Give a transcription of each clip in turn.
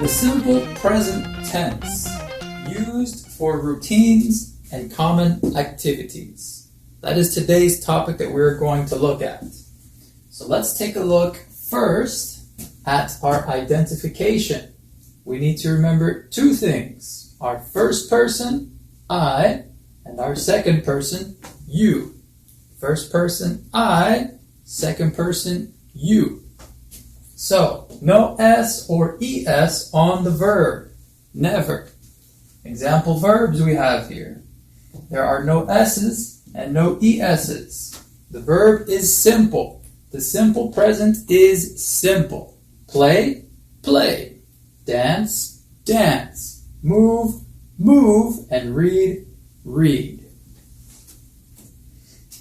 The simple present tense, used for routines and common activities. That is today's topic that we're going to look at. So let's take a look first at our identification. We need to remember two things. Our first person, I, and our second person, you. First person, I, second person, you. So, no S or ES on the verb. Never. Example verbs we have here. There are no S's and no ES's. The verb is simple. The simple present is simple. Play, play. Dance, dance. Move, move. And read, read.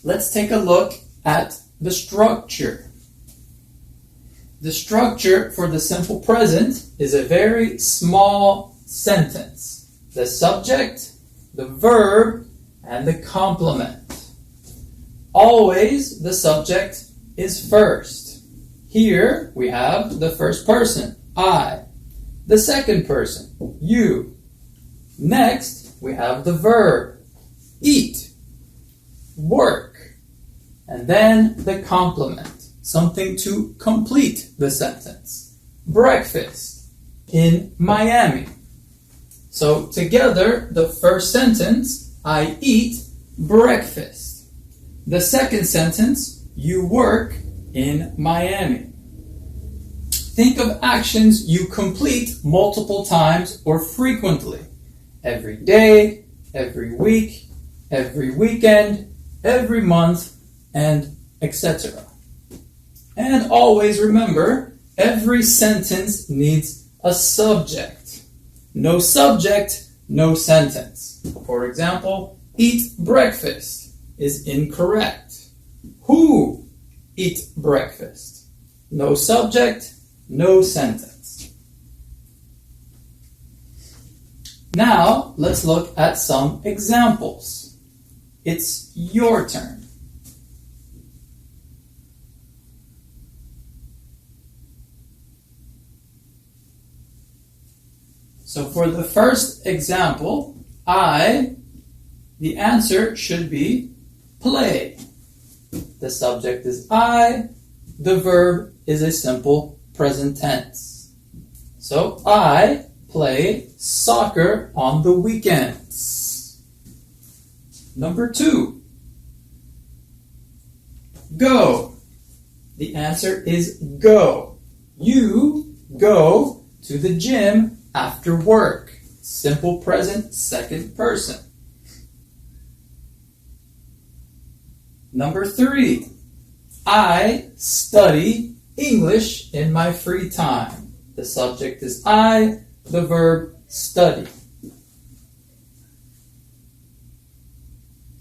Let's take a look at the structure. The structure for the simple present is a very small sentence. The subject, the verb, and the complement. Always the subject is first. Here we have the first person, I. The second person, you. Next we have the verb, eat, work, and then the complement. Something to complete the sentence. Breakfast in Miami. So together, the first sentence, I eat breakfast. The second sentence, you work in Miami. Think of actions you complete multiple times or frequently. Every day, every week, every weekend, every month, and etc. And always remember, every sentence needs a subject. No subject, no sentence. For example, eat breakfast is incorrect. Who eat breakfast? No subject, no sentence. Now, let's look at some examples. It's your turn. So for the first example, the answer should be play. The subject is I, the verb is a simple present tense. So I play soccer on the weekends. Number 2, go. The answer is go. You go to the gym after work. Simple present, second person. Number 3, I study English in my free time. The subject is I, the verb study.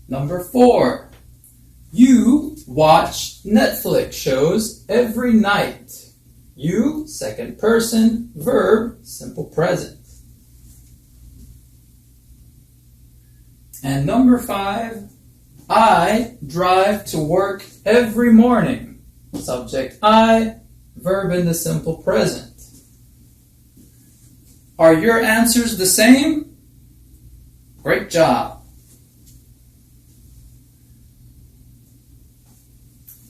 Number 4, you watch Netflix shows every night. You, second person, verb, simple present. And number 5, I drive to work every morning. Subject I, verb in the simple present. Are your answers the same? Great job.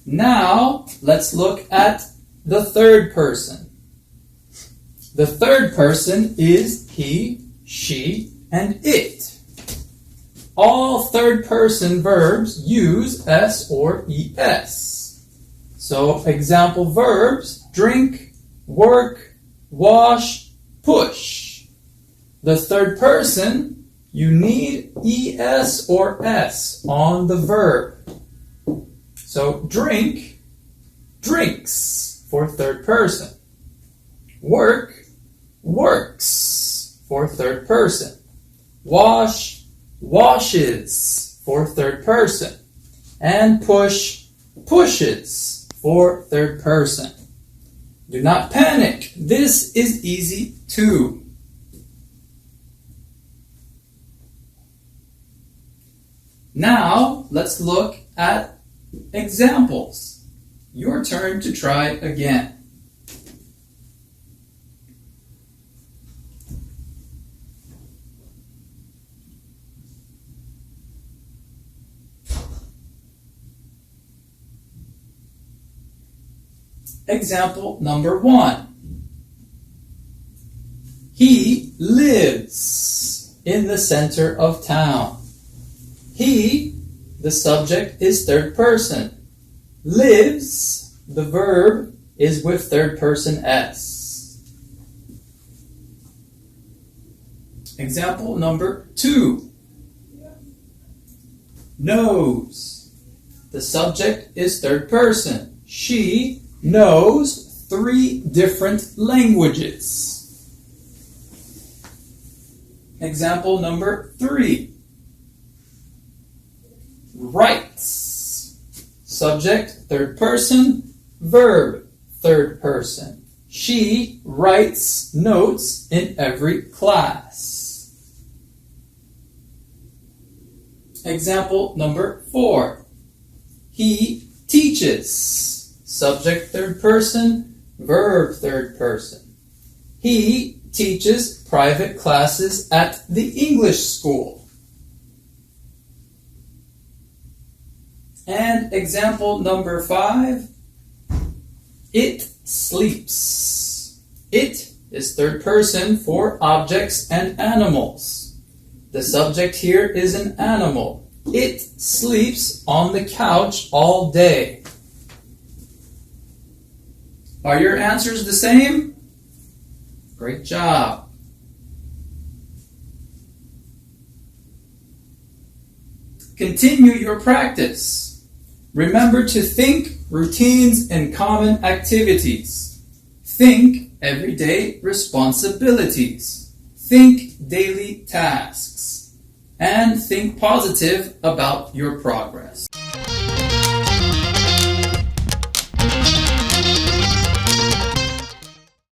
Now, let's look at the third person. The third person is he, she, and it. All third person verbs use S or ES. So example verbs, drink, work, wash, push. The third person, you need ES or S on the verb. So drink, drinks. For third person. Work, works for third person. Wash, washes for third person. And push, pushes for third person. Do not panic. This is easy too. Now, let's look at examples. Your turn to try again. Example number 1. He lives in the center of town. He, the subject, is third person. Lives, the verb, is with third person s. Example number 2. Knows. The subject is third person. She knows 3 different languages. Example number 3. Writes. Subject, third person. Verb, third person. She writes notes in every class. Example number 4. He teaches. Subject, third person. Verb, third person. He teaches private classes at the English school. And example number 5. It sleeps. It is third person for objects and animals. The subject here is an animal. It sleeps on the couch all day. Are your answers the same? Great job. Continue your practice. Remember to think routines and common activities. Think everyday responsibilities. Think daily tasks. And think positive about your progress.